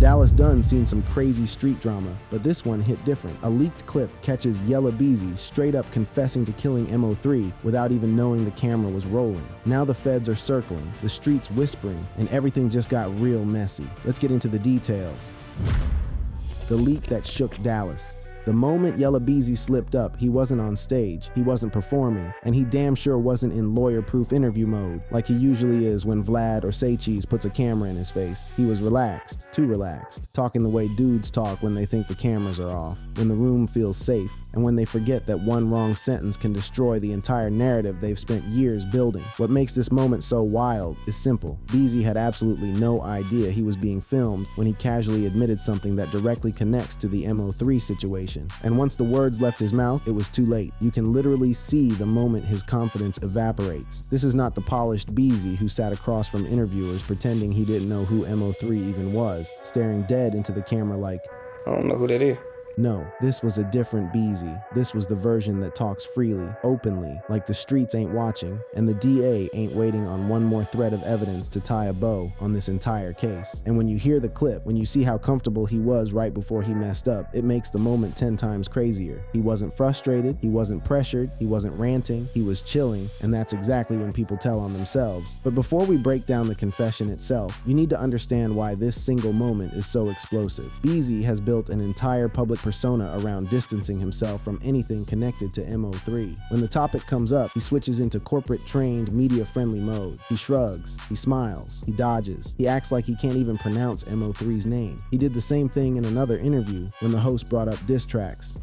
Dallas Dunn's seen some crazy street drama, but this one hit different. A leaked clip catches Yella Beezy straight up confessing to killing Mo3 without even knowing the camera was rolling. Now the feds are circling, the streets whispering, and everything just got real messy. Let's get into the details. The leak that shook Dallas. The moment Yella Beezy slipped up, he wasn't on stage, he wasn't performing, and he damn sure wasn't in lawyer-proof interview mode, like he usually is when Vlad or Say Cheese puts a camera in his face. He was relaxed, too relaxed, talking the way dudes talk when they think the cameras are off, when the room feels safe, and when they forget that one wrong sentence can destroy the entire narrative they've spent years building. What makes this moment so wild is simple. Beezy had absolutely no idea he was being filmed when he casually admitted something that directly connects to the Mo3 situation. And once the words left his mouth, it was too late. You can literally see the moment his confidence evaporates. This is not the polished Beezy who sat across from interviewers pretending he didn't know who Mo3 even was, staring dead into the camera like, I don't know who that is. No, this was a different Beezy. This was the version that talks freely, openly, like the streets ain't watching, and the DA ain't waiting on one more thread of evidence to tie a bow on this entire case. And when you hear the clip, when you see how comfortable he was right before he messed up, it makes the moment 10 times crazier. He wasn't frustrated, he wasn't pressured, he wasn't ranting, he was chilling, and that's exactly when people tell on themselves. But before we break down the confession itself, you need to understand why this single moment is so explosive. Beezy has built an entire public persona around distancing himself from anything connected to Mo3. When the topic comes up, he switches into corporate-trained, media-friendly mode. He shrugs, he smiles, he dodges, he acts like he can't even pronounce Mo3's name. He did the same thing in another interview when the host brought up diss tracks.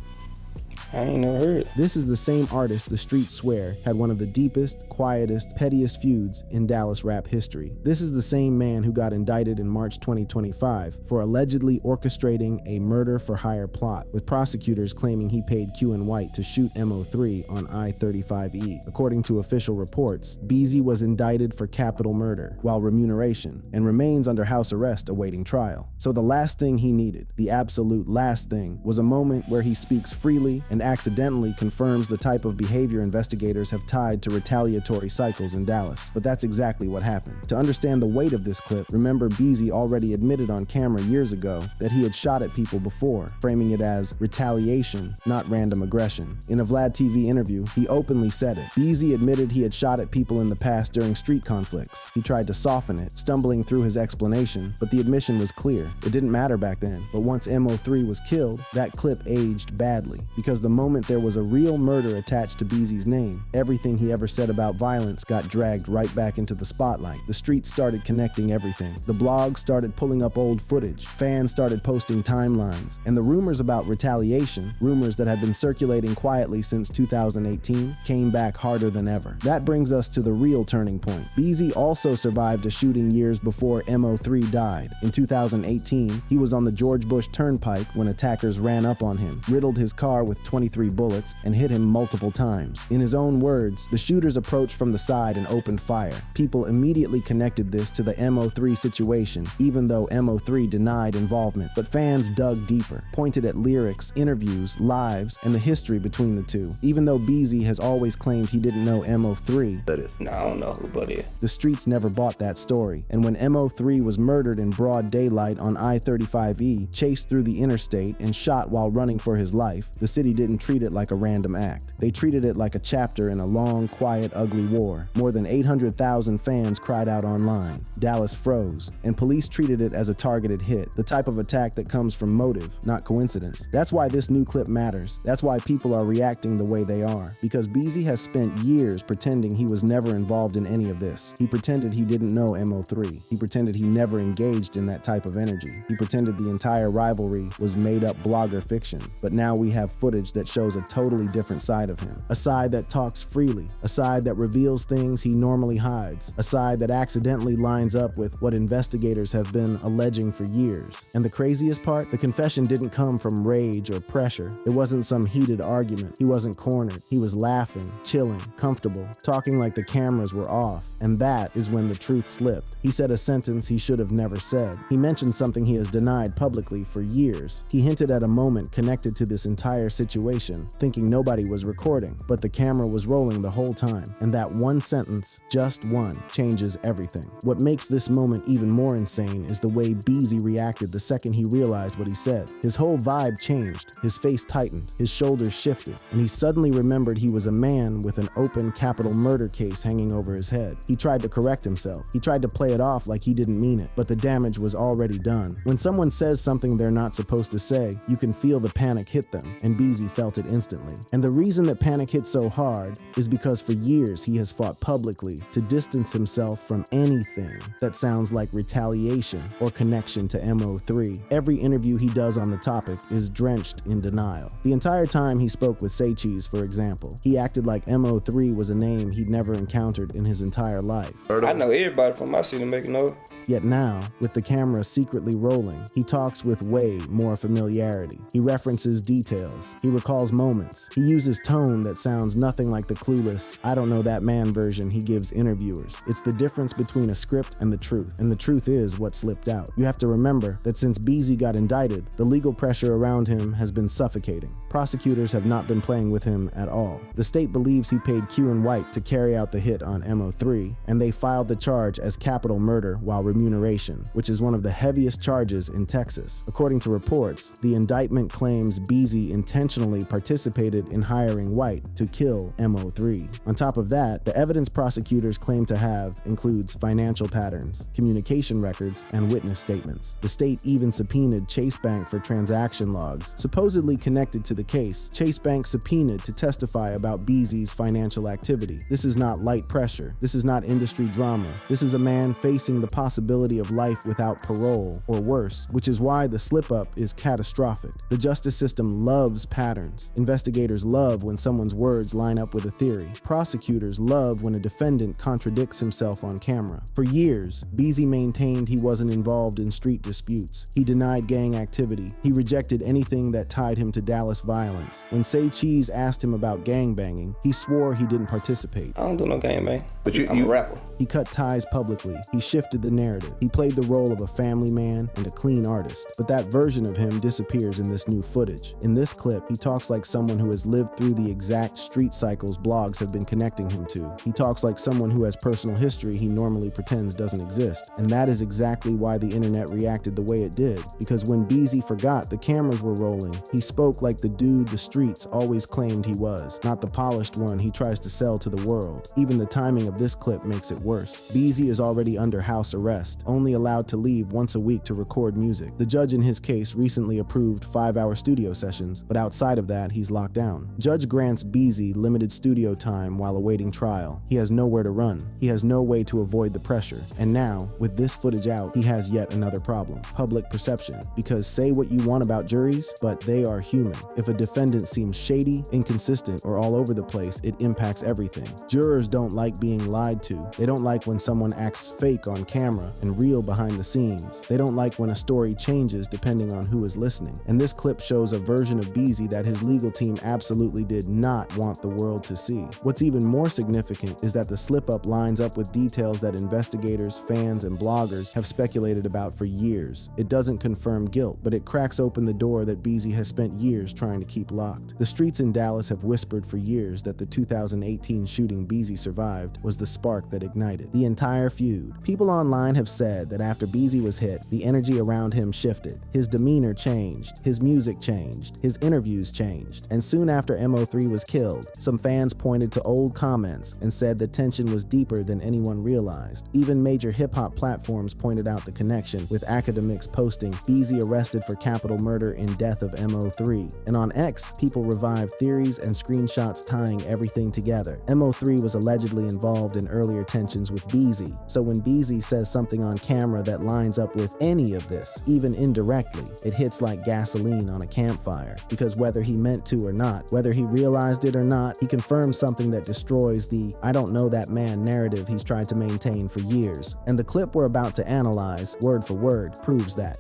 I ain't never heard. This is the same artist the streets swear had one of the deepest, quietest, pettiest feuds in Dallas rap history. This is the same man who got indicted in March 2025 for allegedly orchestrating a murder-for-hire plot, with prosecutors claiming he paid Q and White to shoot Mo3 on I-35E. According to official reports, Beezy was indicted for capital murder, while remuneration, and remains under house arrest awaiting trial. So the last thing he needed, the absolute last thing, was a moment where he speaks freely and accidentally confirms the type of behavior investigators have tied to retaliatory cycles in Dallas. But that's exactly what happened. To understand the weight of this clip, remember Beezy already admitted on camera years ago that he had shot at people before, framing it as retaliation, not random aggression. In a Vlad TV interview, he openly said it. Beezy admitted he had shot at people in the past during street conflicts. He tried to soften it, stumbling through his explanation, but the admission was clear. It didn't matter back then. But once Mo3 was killed, that clip aged badly, because the moment there was a real murder attached to Beezy's name, everything he ever said about violence got dragged right back into the spotlight. The streets started connecting everything. The blogs started pulling up old footage. Fans started posting timelines. And the rumors about retaliation, rumors that had been circulating quietly since 2018, came back harder than ever. That brings us to the real turning point. Beezy also survived a shooting years before Mo3 died. In 2018, he was on the George Bush Turnpike when attackers ran up on him, riddled his car with 23 bullets, and hit him multiple times. In his own words, the shooters approached from the side and opened fire. People immediately connected this to the Mo3 situation, even though Mo3 denied involvement. But fans dug deeper, pointed at lyrics, interviews, lives, and the history between the two. Even though Beezy has always claimed he didn't know Mo3, No, I don't know who but is. the streets never bought that story. And when Mo3 was murdered in broad daylight on I-35E, chased through the interstate, and shot while running for his life, the city didn't treat it like a random act. They treated it like a chapter in a long, quiet, ugly war. More than 800,000 fans cried out online. Dallas froze, and police treated it as a targeted hit, the type of attack that comes from motive, not coincidence. That's why this new clip matters. That's why people are reacting the way they are, because Beezy has spent years pretending he was never involved in any of this. He pretended he didn't know Mo3. He pretended he never engaged in that type of energy. He pretended the entire rivalry was made-up blogger fiction. But now we have footage that shows a totally different side of him. A side that talks freely. A side that reveals things he normally hides. A side that accidentally lines up with what investigators have been alleging for years. And the craziest part? The confession didn't come from rage or pressure. It wasn't some heated argument. He wasn't cornered. He was laughing, chilling, comfortable, talking like the cameras were off. And that is when the truth slipped. He said a sentence he should have never said. He mentioned something he has denied publicly for years. He hinted at a moment connected to this entire situation situation, thinking nobody was recording, but the camera was rolling the whole time, and that one sentence, just one, changes everything. What makes this moment even more insane is the way Beezy reacted the second he realized what he said. His whole vibe changed, his face tightened, his shoulders shifted, and he suddenly remembered he was a man with an open capital murder case hanging over his head. He tried to correct himself. He tried to play it off like he didn't mean it, but the damage was already done. When someone says something they're not supposed to say, you can feel the panic hit them, and Beezy felt it instantly. And the reason that panic hit so hard is because for years he has fought publicly to distance himself from anything that sounds like retaliation or connection to Mo3. Every interview he does on the topic is drenched in denial. The entire time he spoke with Mo3's, for example, he acted like Mo3 was a name he'd never encountered in his entire life. I know everybody from my city making noise. Yet now, with the camera secretly rolling, he talks with way more familiarity. He references details. He recalls moments. He uses tone that sounds nothing like the clueless, I don't know that man version he gives interviewers. It's the difference between a script and the truth. And the truth is what slipped out. You have to remember that since Beezy got indicted, the legal pressure around him has been suffocating. Prosecutors have not been playing with him at all. The state believes he paid Q and White to carry out the hit on Mo3, and they filed the charge as capital murder while remuneration, which is one of the heaviest charges in Texas. According to reports, the indictment claims Beezy intentionally participated in hiring White to kill Mo3. On top of that, the evidence prosecutors claim to have includes financial patterns, communication records, and witness statements. The state even subpoenaed Chase Bank for transaction logs, supposedly connected to the case. Chase Bank subpoenaed to testify about Beezy's financial activity. This is not light pressure. This is not industry drama. This is a man facing the possibility of life without parole, or worse, which is why the slip-up is catastrophic. The justice system loves patterns. Investigators love when someone's words line up with a theory. Prosecutors love when a defendant contradicts himself on camera. For years, Beezy maintained he wasn't involved in street disputes. He denied gang activity. He rejected anything that tied him to Dallas violence. When Mo3's asked him about gangbanging, he swore he didn't participate. I don't do no gangbang. But I'm a rapper. He cut ties publicly. He shifted the narrative. He played the role of a family man and a clean artist. But that version of him disappears in this new footage. In this clip, he talks like someone who has lived through the exact street cycles blogs have been connecting him to. He talks like someone who has personal history he normally pretends doesn't exist. And that is exactly why the internet reacted the way it did. Because when Beezy forgot the cameras were rolling, he spoke like the dude the streets always claimed he was, not the polished one he tries to sell to the world. Even the timing of this clip makes it worse. Beezy is already under house arrest, only allowed to leave once a week to record music. The judge in his case recently approved 5-hour studio sessions, but outside of that, he's locked down. Judge grants Beezy limited studio time while awaiting trial. He has nowhere to run. He has no way to avoid the pressure. And now, with this footage out, he has yet another problem: public perception. Because say what you want about juries, but they are human. If a defendant seems shady, inconsistent, or all over the place, it impacts everything. Jurors don't like being lied to. They don't like when someone acts fake on camera and real behind the scenes. They don't like when a story changes depending on who is listening. And this clip shows a version of Beezy that his legal team absolutely did not want the world to see. What's even more significant is that the slip-up lines up with details that investigators, fans, and bloggers have speculated about for years. It doesn't confirm guilt, but it cracks open the door that Beezy has spent years trying to keep locked. The streets in Dallas have whispered for years that the 2018 shooting Beezy survived was the spark that ignited the entire feud. People online have said that after Beezy was hit, the energy around him shifted. His demeanor changed, his music changed, his interviews changed. And soon after Mo3 was killed, some fans pointed to old comments and said the tension was deeper than anyone realized. Even major hip-hop platforms pointed out the connection, with academics posting Beezy arrested for capital murder in death of Mo3. And on X, people revived theories and screenshots tying everything together. Mo3 was allegedly involved in earlier tensions with Beezy, so when Beezy says something on camera that lines up with any of this, even indirectly, it hits like gasoline on a campfire. Because whether he meant to or not, whether he realized it or not, he confirms something that destroys the "I don't know that man" narrative he's tried to maintain for years. And the clip we're about to analyze, word for word, proves that.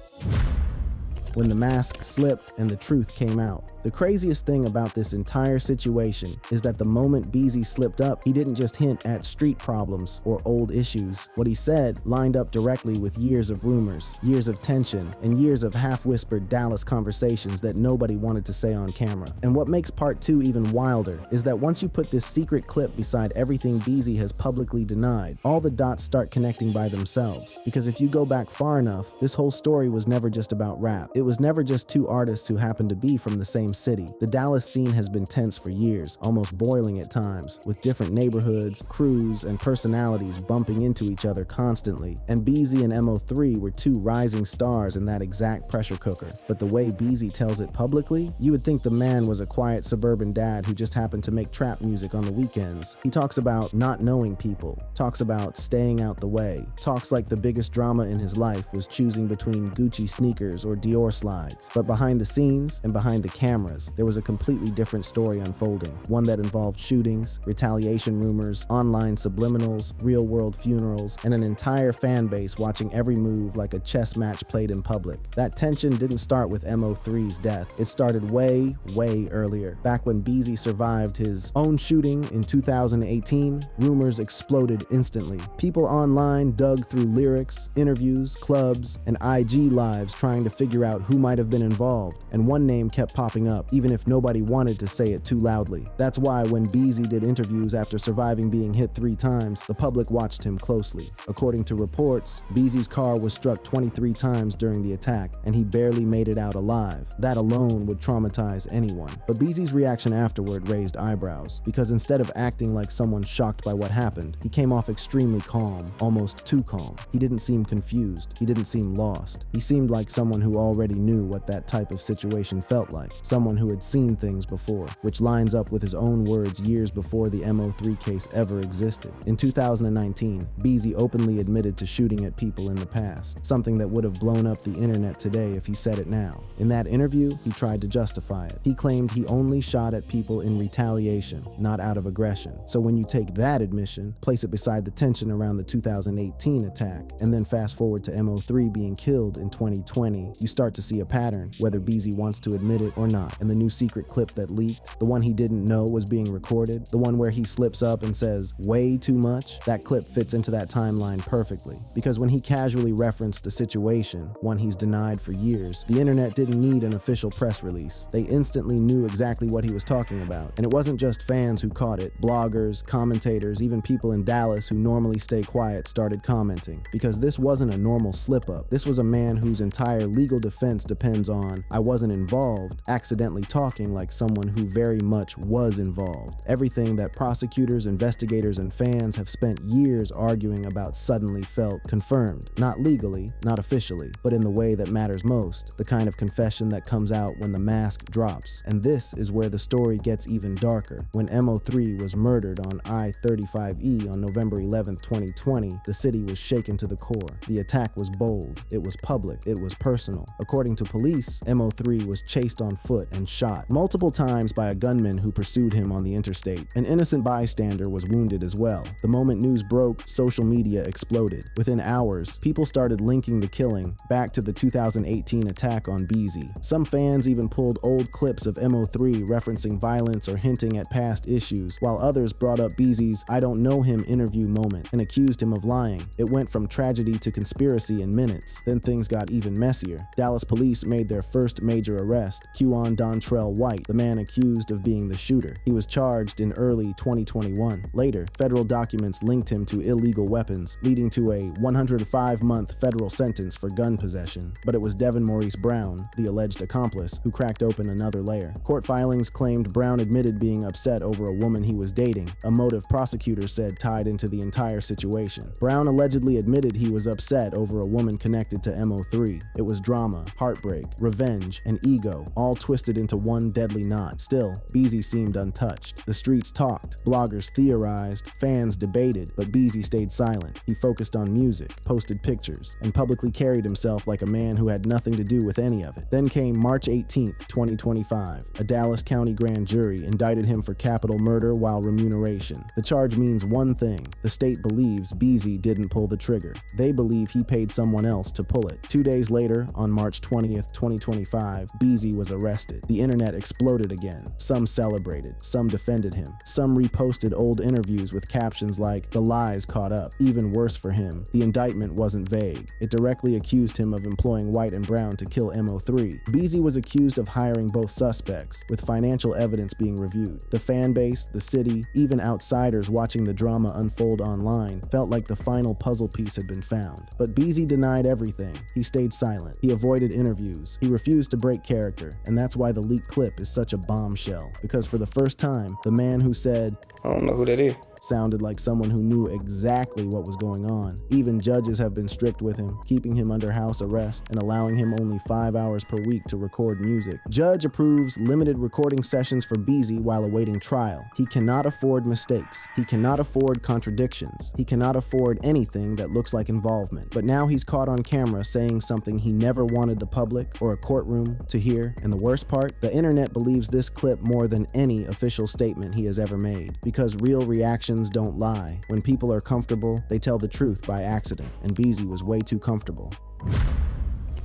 when the mask slipped and the truth came out. The craziest thing about this entire situation is that the moment Beezy slipped up, he didn't just hint at street problems or old issues. What he said lined up directly with years of rumors, years of tension, and years of half-whispered Dallas conversations that nobody wanted to say on camera. And what makes part 2 even wilder is that once you put this secret clip beside everything Beezy has publicly denied, all the dots start connecting by themselves. Because if you go back far enough, this whole story was never just about rap. It was never just two artists who happened to be from the same city. The Dallas scene has been tense for years, almost boiling at times, with different neighborhoods, crews, and personalities bumping into each other constantly. And Beezy and Mo3 were two rising stars in that exact pressure cooker. But the way Beezy tells it publicly, you would think the man was a quiet suburban dad who just happened to make trap music on the weekends. He talks about not knowing people, talks about staying out the way, talks like the biggest drama in his life was choosing between Gucci sneakers or Dior slides. But behind the scenes and behind the cameras, there was a completely different story unfolding, one that involved shootings, retaliation rumors, online subliminals, real-world funerals, and an entire fan base watching every move like a chess match played in public. That tension didn't start with Mo3's death. It started way, way earlier. Back when Beezy survived his own shooting in 2018, rumors exploded instantly. People online dug through lyrics, interviews, clubs, and IG lives trying to figure out who might have been involved, and one name kept popping up, even if nobody wanted to say it too loudly. That's why when Beezy did interviews after surviving being hit 3 times, the public watched him closely. According to reports, Beezy's car was struck 23 times during the attack, and he barely made it out alive. That alone would traumatize anyone. But Beezy's reaction afterward raised eyebrows, because instead of acting like someone shocked by what happened, he came off extremely calm, almost too calm. He didn't seem confused. He didn't seem lost. He seemed like someone who already knew what that type of situation felt like, someone who had seen things before, which lines up with his own words years before the Mo3 case ever existed. In 2019, Beezy openly admitted to shooting at people in the past, something that would have blown up the internet today if he said it now. In that interview, he tried to justify it. He claimed he only shot at people in retaliation, not out of aggression. So when you take that admission, place it beside the tension around the 2018 attack, and then fast forward to Mo3 being killed in 2020, you start to see a pattern, whether Beezy wants to admit it or not. And the new secret clip that leaked, the one he didn't know was being recorded, the one where he slips up and says way too much, that clip fits into that timeline perfectly. Because when he casually referenced a situation, one he's denied for years, the internet didn't need an official press release. They instantly knew exactly what he was talking about. And it wasn't just fans who caught it. Bloggers, commentators, even people in Dallas who normally stay quiet started commenting. Because this wasn't a normal slip-up. This was a man whose entire legal defense depends on "I wasn't involved," accidentally talking like someone who very much was involved. Everything that prosecutors, investigators, and fans have spent years arguing about suddenly felt confirmed. Not legally, not officially, but in the way that matters most, the kind of confession that comes out when the mask drops. And this is where the story gets even darker. When Mo3 was murdered on I-35E on November 11, 2020, the city was shaken to the core. The attack was bold, it was public, it was personal. According to police, Mo3 was chased on foot and shot multiple times by a gunman who pursued him on the interstate. An innocent bystander was wounded as well. The moment news broke, social media exploded. Within hours, people started linking the killing back to the 2018 attack on Beezy. Some fans even pulled old clips of Mo3 referencing violence or hinting at past issues, while others brought up Beezy's "I don't know him" interview moment and accused him of lying. It went from tragedy to conspiracy in minutes. Then things got even messier. Dallas police made their first major arrest, Quan Dontrell White, the man accused of being the shooter. He was charged in early 2021. Later, federal documents linked him to illegal weapons, leading to a 105-month federal sentence for gun possession. But it was Devin Maurice Brown, the alleged accomplice, who cracked open another layer. Court filings claimed Brown admitted being upset over a woman he was dating, a motive prosecutors said tied into the entire situation. Brown allegedly admitted he was upset over a woman connected to Mo3. It was drama, heartbreak, revenge, and ego, all twisted into one deadly knot. Still, Beezy seemed untouched. The streets talked, bloggers theorized, fans debated, but Beezy stayed silent. He focused on music, posted pictures, and publicly carried himself like a man who had nothing to do with any of it. Then came March 18, 2025. A Dallas County grand jury indicted him for capital murder while remuneration. The charge means one thing: the state believes Beezy didn't pull the trigger. They believe he paid someone else to pull it. 2 days later, on March March 20th, 2025, Beezy was arrested. The internet exploded again. Some celebrated, some defended him, some reposted old interviews with captions like, "The lies caught up." Even worse for him, the indictment wasn't vague. It directly accused him of employing White and Brown to kill Mo3. Beezy was accused of hiring both suspects, with financial evidence being reviewed. The fan base, the city, even outsiders watching the drama unfold online felt like the final puzzle piece had been found. But Beezy denied everything. He stayed silent. He avoided interviews. He refused to break character, and that's why the leaked clip is such a bombshell. Because for the first time, the man who said, "I don't know who that is," sounded like someone who knew exactly what was going on. Even judges have been strict with him, keeping him under house arrest and allowing him only 5 hours per week to record music. Judge approves limited recording sessions for Beezy while awaiting trial. He cannot afford mistakes. He cannot afford contradictions. He cannot afford anything that looks like involvement. But now he's caught on camera saying something he never wanted the public or a courtroom to hear. And the worst part, the internet believes this clip more than any official statement he has ever made. Because real reactions don't lie. When people are comfortable, they tell the truth by accident, and Beezy was way too comfortable.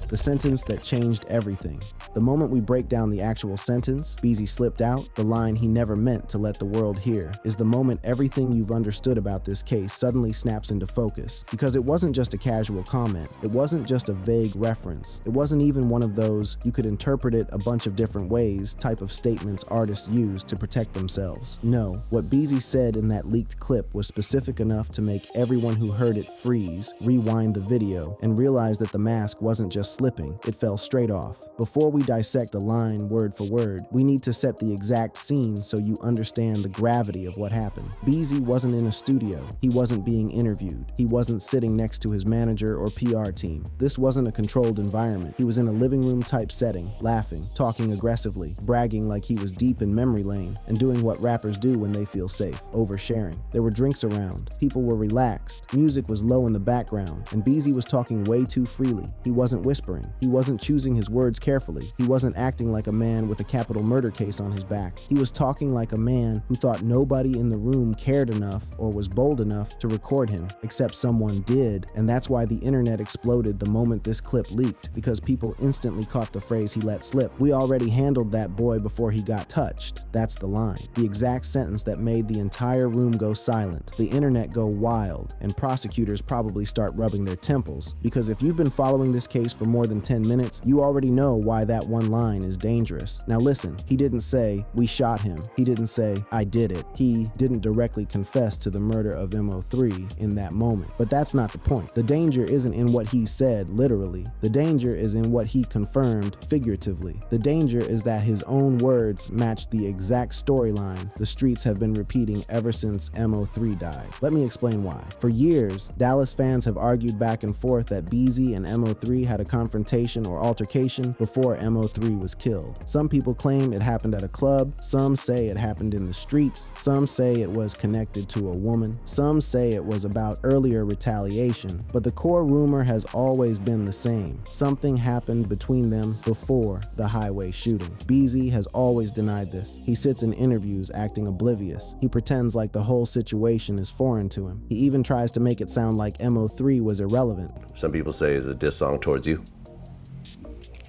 The sentence that changed everything. The moment we break down the actual sentence, Beezy slipped out, the line he never meant to let the world hear, is the moment everything you've understood about this case suddenly snaps into focus. Because it wasn't just a casual comment, it wasn't just a vague reference, it wasn't even one of those you could interpret it a bunch of different ways type of statements artists use to protect themselves. No, what Beezy said in that leaked clip was specific enough to make everyone who heard it freeze, rewind the video, and realize that the mask wasn't just slipping, it fell straight off. Before we dissect the line word for word, we need to set the exact scene so you understand the gravity of what happened. Beezy wasn't in a studio. He wasn't being interviewed. He wasn't sitting next to his manager or PR team. This wasn't a controlled environment. He was in a living room type setting, laughing, talking aggressively, bragging like he was deep in memory lane, and doing what rappers do when they feel safe, oversharing. There were drinks around. People were relaxed. Music was low in the background, and Beezy was talking way too freely. He wasn't whispering. He wasn't choosing his words carefully. He wasn't acting like a man with a capital murder case on his back. He was talking like a man who thought nobody in the room cared enough or was bold enough to record him, except someone did, and that's why the internet exploded the moment this clip leaked, because people instantly caught the phrase he let slip. "We already handled that boy before he got touched." That's the line. The exact sentence that made the entire room go silent, the internet go wild, and prosecutors probably start rubbing their temples, because if you've been following this case for more than 10 minutes, you already know why that one line is dangerous. Now listen, he didn't say, "We shot him." He didn't say, "I did it." He didn't directly confess to the murder of Mo3 in that moment. But that's not the point. The danger isn't in what he said literally. The danger is in what he confirmed figuratively. The danger is that his own words match the exact storyline the streets have been repeating ever since Mo3 died. Let me explain why. For years, Dallas fans have argued back and forth that Beezy and Mo3 had a confrontation or altercation before Mo3 was killed. Some people claim it happened at a club, some say it happened in the streets, some say it was connected to a woman, some say it was about earlier retaliation, but the core rumor has always been the same. Something happened between them before the highway shooting. Beezy has always denied this. He sits in interviews acting oblivious. He pretends like the whole situation is foreign to him. He even tries to make it sound like Mo3 was irrelevant. Some people say it's a diss song towards you.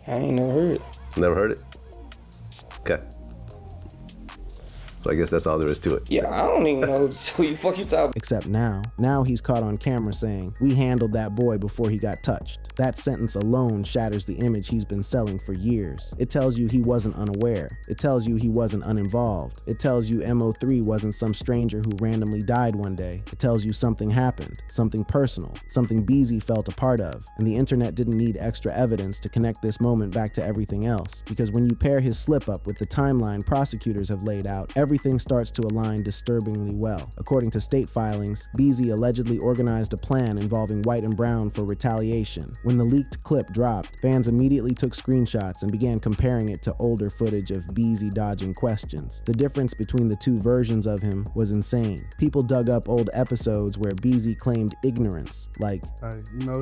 I ain't never heard it. Never heard it? Okay. So I guess that's all there is to it. Yeah, I don't even know who you fuck you talking. Except now he's caught on camera saying, "We handled that boy before he got touched." That sentence alone shatters the image he's been selling for years. It tells you he wasn't unaware. It tells you he wasn't uninvolved. It tells you Mo3 wasn't some stranger who randomly died one day. It tells you something happened, something personal, something Beezy felt a part of. And the internet didn't need extra evidence to connect this moment back to everything else. Because when you pair his slip up with the timeline prosecutors have laid out, everything starts to align disturbingly well. According to state filings, Beezy allegedly organized a plan involving White and Brown for retaliation. When the leaked clip dropped, fans immediately took screenshots and began comparing it to older footage of Beezy dodging questions. The difference between the two versions of him was insane. People dug up old episodes where Beezy claimed ignorance, like,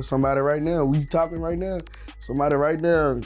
somebody right now, we talking right now, somebody right now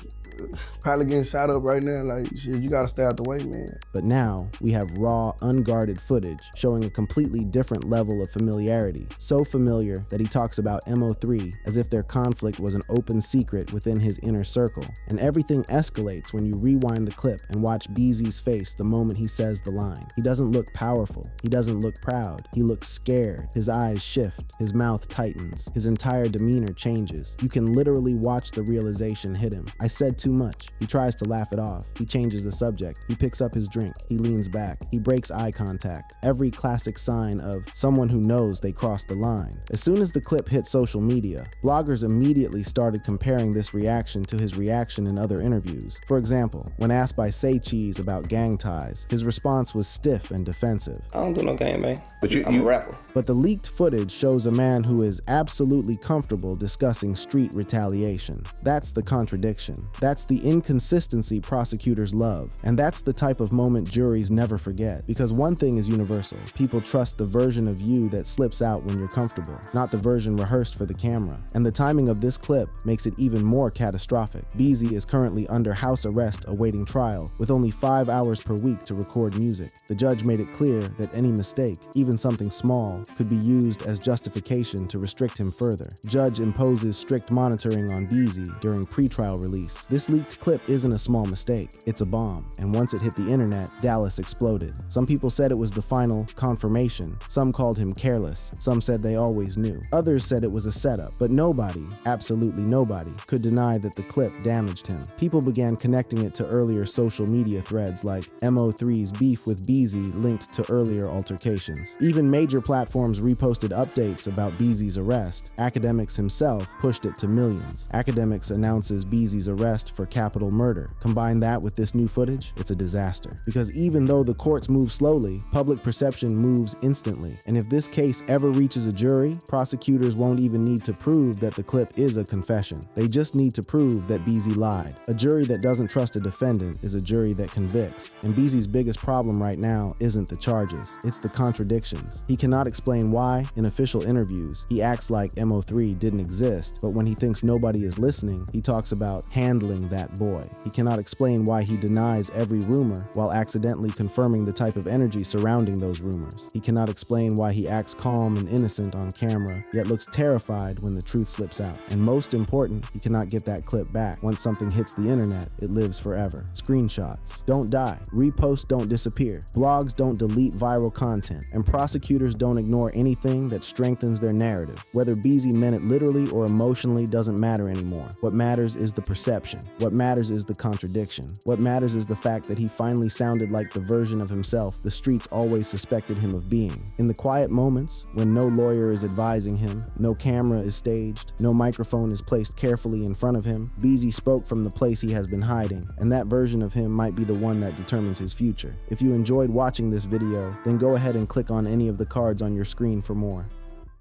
probably getting shot up right now. Like, shit, you gotta stay out the way, man. But now we have raw, unguarded footage showing a completely different level of familiarity. So familiar that he talks about Mo3 as if their conflict was an open secret within his inner circle. And everything escalates when you rewind the clip and watch Beezy's face the moment he says the line. He doesn't look powerful. He doesn't look proud. He looks scared. His eyes shift. His mouth tightens. His entire demeanor changes. You can literally watch the realization hit him. I said too much. He tries to laugh it off. He changes the subject. He picks up his drink. He leans back. He breaks eye contact. Every classic sign of someone who knows they crossed the line. As soon as the clip hit social media, bloggers immediately started comparing this reaction to his reaction in other interviews. For example, when asked by Say Cheese about gang ties, his response was stiff and defensive. I don't do no game, man. But I'm a rapper. But the leaked footage shows a man who is absolutely comfortable discussing street retaliation. That's the contradiction. That's the inconsistency prosecutors love. And that's the type of moment juries never forget. Because one thing is universal. People trust the version of you that slips out when you're comfortable, not the version rehearsed for the camera. And the timing of this clip makes it even more catastrophic. Beezy is currently under house arrest awaiting trial, with only 5 hours per week to record music. The judge made it clear that any mistake, even something small, could be used as justification to restrict him further. Judge imposes strict monitoring on Beezy during pretrial release. This leaked clip isn't a small mistake. It's a bomb. And once it hit the internet, Dallas exploded. Some people said it was the final confirmation. Some called him careless. Some said they always knew. Others said it was a setup. But nobody, absolutely nobody, could deny that the clip damaged him. People began connecting it to earlier social media threads like Mo3's beef with Beezy linked to earlier altercations. Even major platforms reposted updates about Beezy's arrest. Academics himself pushed it to millions. Academics announces Beezy's arrest for capital murder. Combine that with this new footage, it's a disaster. Because even though the courts move slowly, public perception moves instantly. And if this case ever reaches a jury, prosecutors won't even need to prove that the clip is a confession. They just need to prove that Beezy lied. A jury that doesn't trust a defendant is a jury that convicts. And Beezy's biggest problem right now isn't the charges, it's the contradictions. He cannot explain why, in official interviews, he acts like Mo3 didn't exist, but when he thinks nobody is listening, he talks about handling that boy. He cannot explain why he denies every rumor while accidentally confirming the type of energy surrounding those rumors. He cannot explain why he acts calm and innocent on camera, yet looks terrified when the truth slips out. And most important, he cannot get that clip back. Once something hits the internet, it lives forever. Screenshots don't die. Reposts don't disappear. Blogs don't delete viral content. And prosecutors don't ignore anything that strengthens their narrative. Whether Beezy meant it literally or emotionally doesn't matter anymore. What matters is the perception. What matters is the contradiction. What matters is the fact that he finally sounded like the version of himself the streets always suspected him of being. In the quiet moments, when no lawyer is advising him, no camera is staged, no microphone is placed carefully in front of him, Beezy spoke from the place he has been hiding, and that version of him might be the one that determines his future. If you enjoyed watching this video, then go ahead and click on any of the cards on your screen for more.